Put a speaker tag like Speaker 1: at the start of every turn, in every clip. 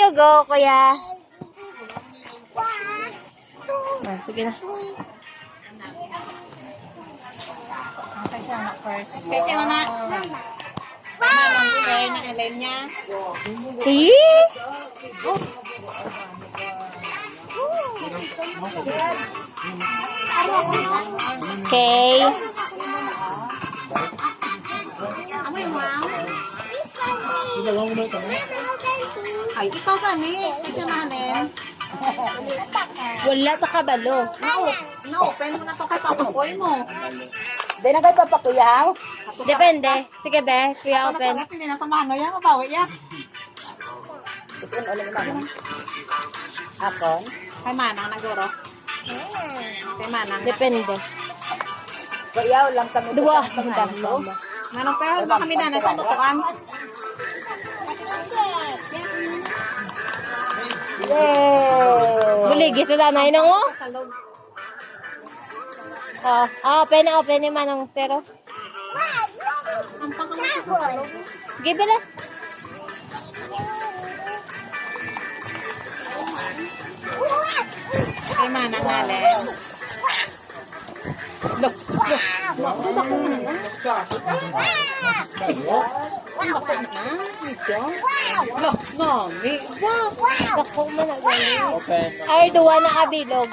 Speaker 1: to go, kuya. Ah, sige na.
Speaker 2: Kasi anak first. Kasi anak. Manang bigay na alay niya.
Speaker 1: Okay.
Speaker 2: Amoy wow. Ay, ikaw ba ni? Kasi mahalin.
Speaker 1: Wala to kabalo.
Speaker 2: Na-open mo na to kay papakoy mo.
Speaker 3: Hindi na kayo papakuyaw.
Speaker 1: Depende. Sige, be. Kuya, open.
Speaker 2: Masarap, hindi na tumano yan. Mabawi yan.
Speaker 3: Gusto ko ulit naman. Akon?
Speaker 2: Kay Manang naguro. Kay Manang.
Speaker 1: Depende.
Speaker 3: Kuyaw lang kami.
Speaker 1: Dua.
Speaker 2: Manang pero ba kami na sa tutukan?
Speaker 3: Yay!
Speaker 1: Buligis na danay nang mo.
Speaker 2: Salog.
Speaker 1: Open na, open ni Manong. Pero,
Speaker 2: Ang pangalan.
Speaker 1: give it na.
Speaker 2: Kay Manang nalin. Mami.
Speaker 1: Dako mo na gani. Ay, duwa na kabilog.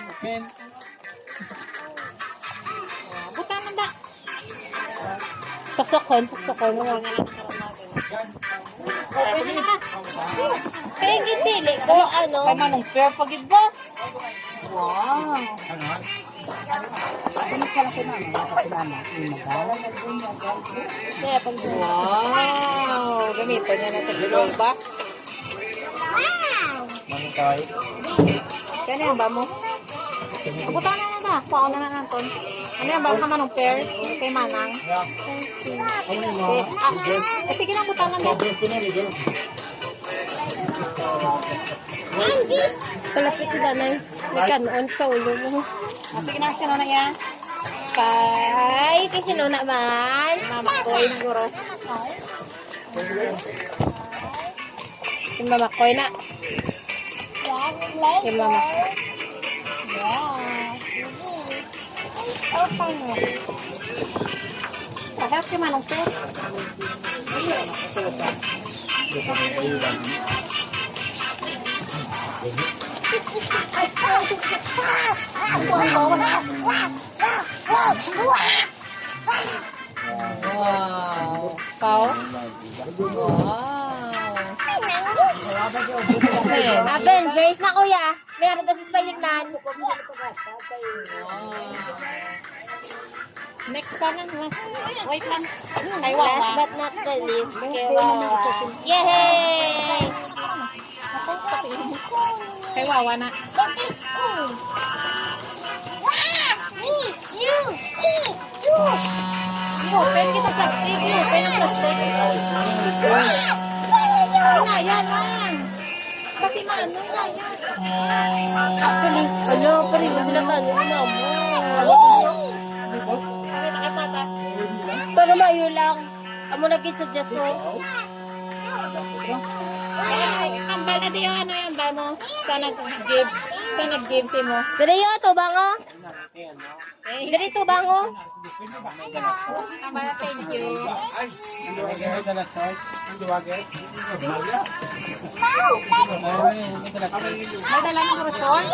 Speaker 2: Buta na ba?
Speaker 1: Saksakon.
Speaker 2: Open na na.
Speaker 1: Kaya gitili ko, ano.
Speaker 2: Kay Manong fair pagid ba? Wow.
Speaker 1: Kaya pag
Speaker 2: Wow. Gamitin niya na sa bilog ba? Kaya yan ba mo? Buta na na na. Pao na na natin. Ano yan ba? Ka Manong fair? Kay Manang. Sige na, buta na na.
Speaker 1: palapit ko danay. May kanon sa ulo mo.
Speaker 2: Sige na, sino na yan?
Speaker 1: Kay sino naman?
Speaker 2: Mama Koy siguro.
Speaker 1: Yung mama ko na. Yung mama ko.
Speaker 2: Pahelp si Manong fair. Wow. Pao? Wow.
Speaker 1: Avengers na kuya. Meron daw si Spider-Man.
Speaker 2: Next pa lang. Last. Wait lang. Ay,
Speaker 1: Last
Speaker 2: Wawa.
Speaker 1: but not the least, kay Wawa. Yay!
Speaker 2: Kay Wawa na. Open kita plastic. Open ang plastic. Na, yan man. Kasi maano na yan.
Speaker 1: Actually, ano, pareho sila tanong na mo.
Speaker 2: Pakita kay Papa.
Speaker 1: Pero mayo lang. Amo nag-suggest ko.
Speaker 2: Ay, kambal na diyo. Ano yung ba mo? Sa nag-give. Sa nag-give si mo.
Speaker 1: Dali yo, tubango. Dali tubango.
Speaker 2: Kambal, thank you. May dala ng grocery?